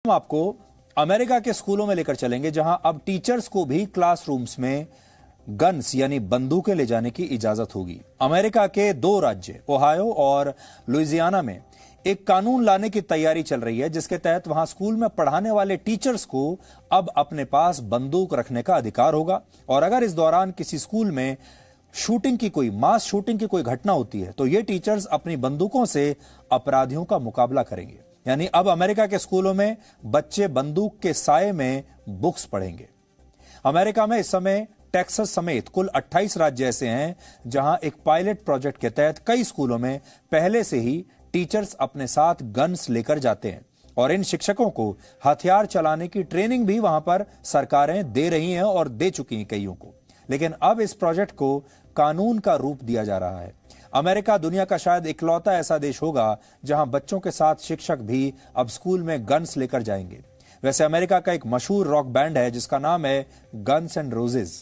हम आपको अमेरिका के स्कूलों में लेकर चलेंगे जहां अब टीचर्स को भी क्लासरूम्स में गन्स यानी बंदूकें ले जाने की इजाजत होगी। अमेरिका के दो राज्य ओहायो और लुइजियाना में एक कानून लाने की तैयारी चल रही है जिसके तहत वहां स्कूल में पढ़ाने वाले टीचर्स को अब अपने पास बंदूक रखने का अधिकार होगा और अगर इस दौरान किसी स्कूल में मास शूटिंग की कोई घटना होती है तो ये टीचर्स अपनी बंदूकों से अपराधियों का मुकाबला करेंगे। यानी अब अमेरिका के स्कूलों में बच्चे बंदूक के साए में बुक्स पढ़ेंगे। अमेरिका में इस समय टेक्सास समेत कुल 28 राज्य ऐसे हैं जहां एक पायलट प्रोजेक्ट के तहत कई स्कूलों में पहले से ही टीचर्स अपने साथ गन्स लेकर जाते हैं और इन शिक्षकों को हथियार चलाने की ट्रेनिंग भी वहां पर सरकारें दे रही हैं और दे चुकी हैं कईयों को। लेकिन अब इस प्रोजेक्ट को कानून का रूप दिया जा रहा है। अमेरिका दुनिया का शायद इकलौता ऐसा देश होगा जहां बच्चों के साथ शिक्षक भी अब स्कूल में गन्स लेकर जाएंगे। वैसे अमेरिका का एक मशहूर रॉक बैंड है जिसका नाम है गन्स एंड रोजेज,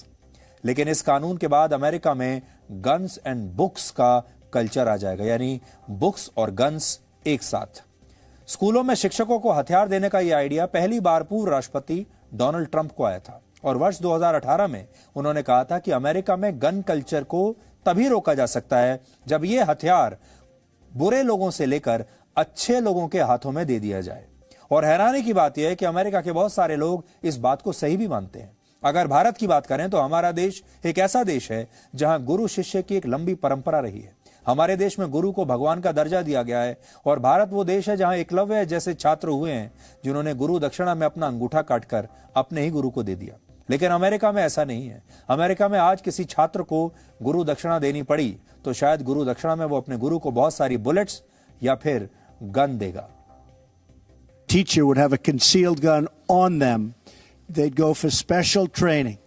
लेकिन इस कानून के बाद अमेरिका में गन्स एंड बुक्स का कल्चर आ जाएगा, यानी बुक्स और गन्स एक साथ। स्कूलों में शिक्षकों को हथियार देने का यह आइडिया पहली बार पूर्व राष्ट्रपति डोनाल्ड ट्रंप को आया था और वर्ष 2018 में उन्होंने कहा था कि अमेरिका में गन कल्चर को तभी रोका जा सकता है जब यह हथियार बुरे लोगों से लेकर अच्छे लोगों के हाथों में दे दिया जाए। और हैरानी की बात यह है कि अमेरिका के बहुत सारे लोग इस बात को सही भी मानते हैं। अगर भारत की बात करें तो हमारा देश एक ऐसा देश है जहां गुरु शिष्य की एक लंबी परंपरा रही है। हमारे देश में गुरु को भगवान का दर्जा दिया गया है और भारत वो देश है जहां एकलव्य जैसे छात्र हुए हैं जिन्होंने गुरु दक्षिणा में अपना अंगूठा काटकर अपने ही गुरु को दे दिया। लेकिन अमेरिका में ऐसा नहीं है। अमेरिका में आज किसी छात्र को गुरु दक्षिणा देनी पड़ी तो शायद गुरु दक्षिणा में वो अपने गुरु को बहुत सारी बुलेट्स या फिर गन देगा। Teacher would have a concealed gun on them. They'd go for special training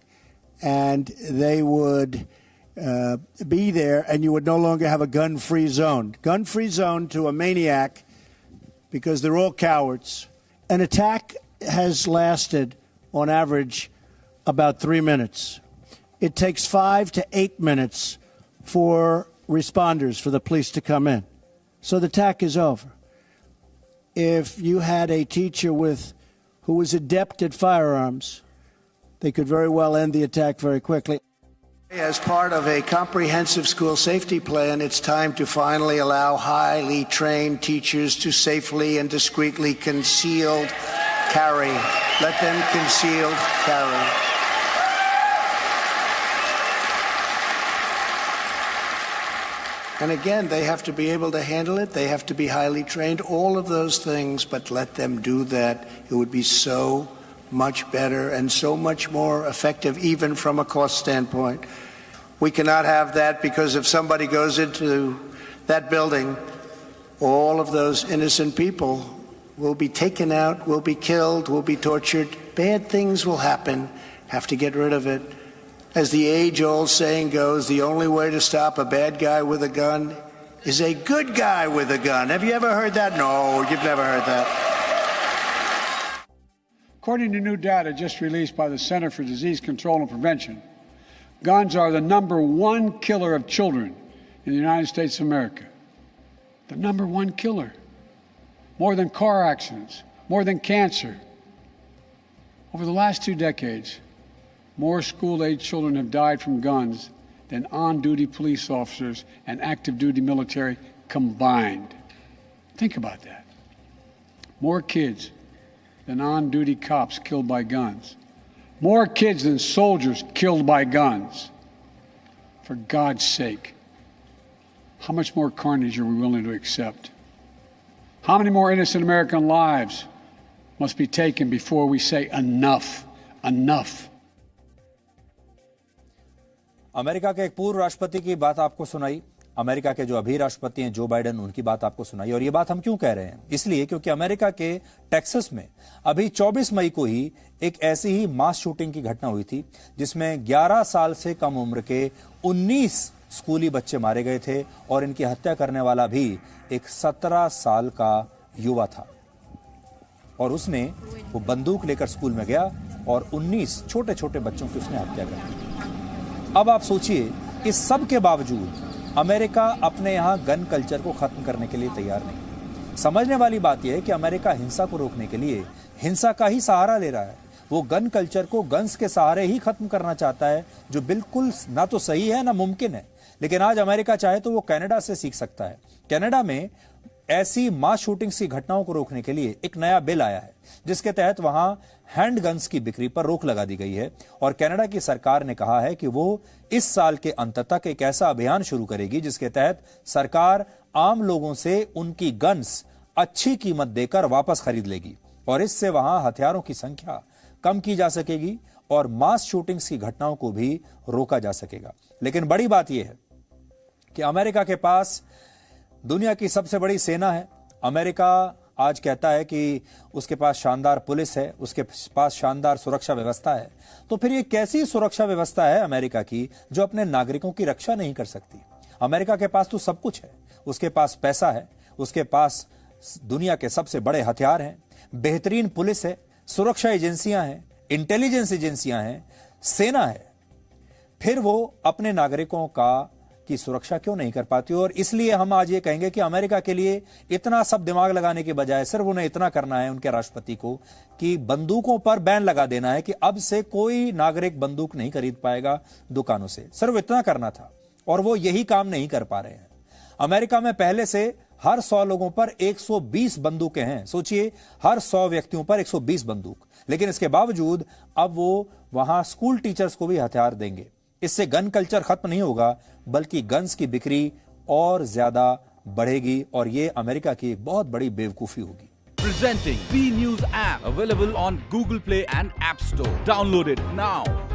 and they would be there and you would no longer have a gun-free zone. Gun-free zone to a maniac because they're all cowards. An attack has lasted on average about 3 minutes. It takes 5 to 8 minutes for responders, for the police to come in. So the attack is over. If you had a teacher who was adept at firearms, they could very well end the attack very quickly. As part of a comprehensive school safety plan, it's time to finally allow highly trained teachers to safely and discreetly concealed carry. Let them concealed carry. And again, they have to be able to handle it. They have to be highly trained, all of those things, but let them do that. It would be so much better and so much more effective, even from a cost standpoint. We cannot have that because if somebody goes into that building, all of those innocent people will be taken out, will be killed, will be tortured. Bad things will happen. Have to get rid of it. As the age-old saying goes, the only way to stop a bad guy with a gun is a good guy with a gun. Have you ever heard that? No, you've never heard that. According to new data just released by the Center for Disease Control and Prevention, guns are the #1 killer of children in the United States of America. The #1 killer. More than car accidents, more than cancer. Over the last 2 decades, more school-age children have died from guns than on-duty police officers and active-duty military combined. Think about that. More kids than on-duty cops killed by guns. More kids than soldiers killed by guns. For God's sake, how much more carnage are we willing to accept? How many more innocent American lives must be taken before we say enough, enough? America के एक पूर्व राष्ट्रपति की बात आपको सुनाई, America के जो अभी राष्ट्रपति हैं जो बाइडेन, उनकी बात आपको सुनाई। और ये बात हम क्यों कह रहे हैं? इसलिए क्योंकि अमेरिका के टेक्सास में अभी 24 मई को ही एक ऐसी ही मास शूटिंग की घटना हुई थी जिसमें 11 साल से कम उम्र के 19 स्कूली बच्चे मारे गए थे और इनकी हत्या करने वाला भी एक 17 साल का युवा था और उसने वो बंदूक लेकर स्कूल में गया और 19 छोटे छोटे बच्चों की उसने हत्या कर दी। अब आप सोचिए, इस सब के बावजूद अमेरिका अपने यहां गन कल्चर को खत्म करने के लिए तैयार नहीं। समझने वाली बात यह है कि अमेरिका हिंसा को रोकने के लिए हिंसा का ही सहारा ले रहा है। वो गन कल्चर को गन्स के सहारे ही खत्म करना चाहता है, जो बिल्कुल ना तो सही है ना मुमकिन है। लेकिन आज अमेरिका चाहे तो वो कनाडा से सीख सकता है। कनाडा में ऐसी मास शूटिंग्स की घटनाओं को रोकने के लिए एक नया बिल आया है, जिसके तहत वहां हैंड गन्स की बिक्री पर रोक लगा दी गई है। और कनाडा की सरकार ने कहा है कि वो इस साल के अंत तक एक ऐसा अभियान शुरू करेगी जिसके तहत सरकार आम लोगों से उनकी गन्स अच्छी कीमत देकर वापस खरीद लेगी और इससे वहां हथियारों की संख्या कम की जा सकेगी और मास शूटिंग्स की घटनाओं को भी रोका जा सकेगा। लेकिन बड़ी बात यह है कि अमेरिका के पास दुनिया की सबसे बड़ी सेना है। अमेरिका आज कहता है कि उसके पास शानदार पुलिस है, उसके पास शानदार सुरक्षा व्यवस्था है। तो फिर ये कैसी सुरक्षा व्यवस्था है अमेरिका की जो अपने नागरिकों की रक्षा नहीं कर सकती? अमेरिका के पास तो सब कुछ है। उसके पास पैसा है, उसके पास दुनिया के सबसे बड़े हथियार हैं, बेहतरीन पुलिस है, सुरक्षा एजेंसियां हैं, इंटेलिजेंस एजेंसियां हैं, सेना है। फिर वो अपने नागरिकों की सुरक्षा क्यों नहीं कर पाती? और इसलिए हम आज ये कहेंगे कि अमेरिका के लिए इतना सब दिमाग लगाने के बजाय सिर्फ उन्हें इतना करना है, उनके राष्ट्रपति को, कि बंदूकों पर बैन लगा देना है कि अब से कोई नागरिक बंदूक नहीं खरीद पाएगा दुकानों से। सिर्फ इतना करना था और वो यही काम नहीं कर पा रहे हैं। अमेरिका में पहले से हर 100 लोगों पर 120 बंदूकें हैं। सोचिए, हर 100 व्यक्तियों पर 120 बंदूक। लेकिन इसके बावजूद अब वो वहां स्कूल टीचर्स को भी हथियार देंगे। इससे गन कल्चर खत्म नहीं होगा, बल्कि गन्स की बिक्री और ज्यादा बढ़ेगी और ये अमेरिका की एक बहुत बड़ी बेवकूफी होगी। Presenting B News app available on Google Play and App Store. Download it now.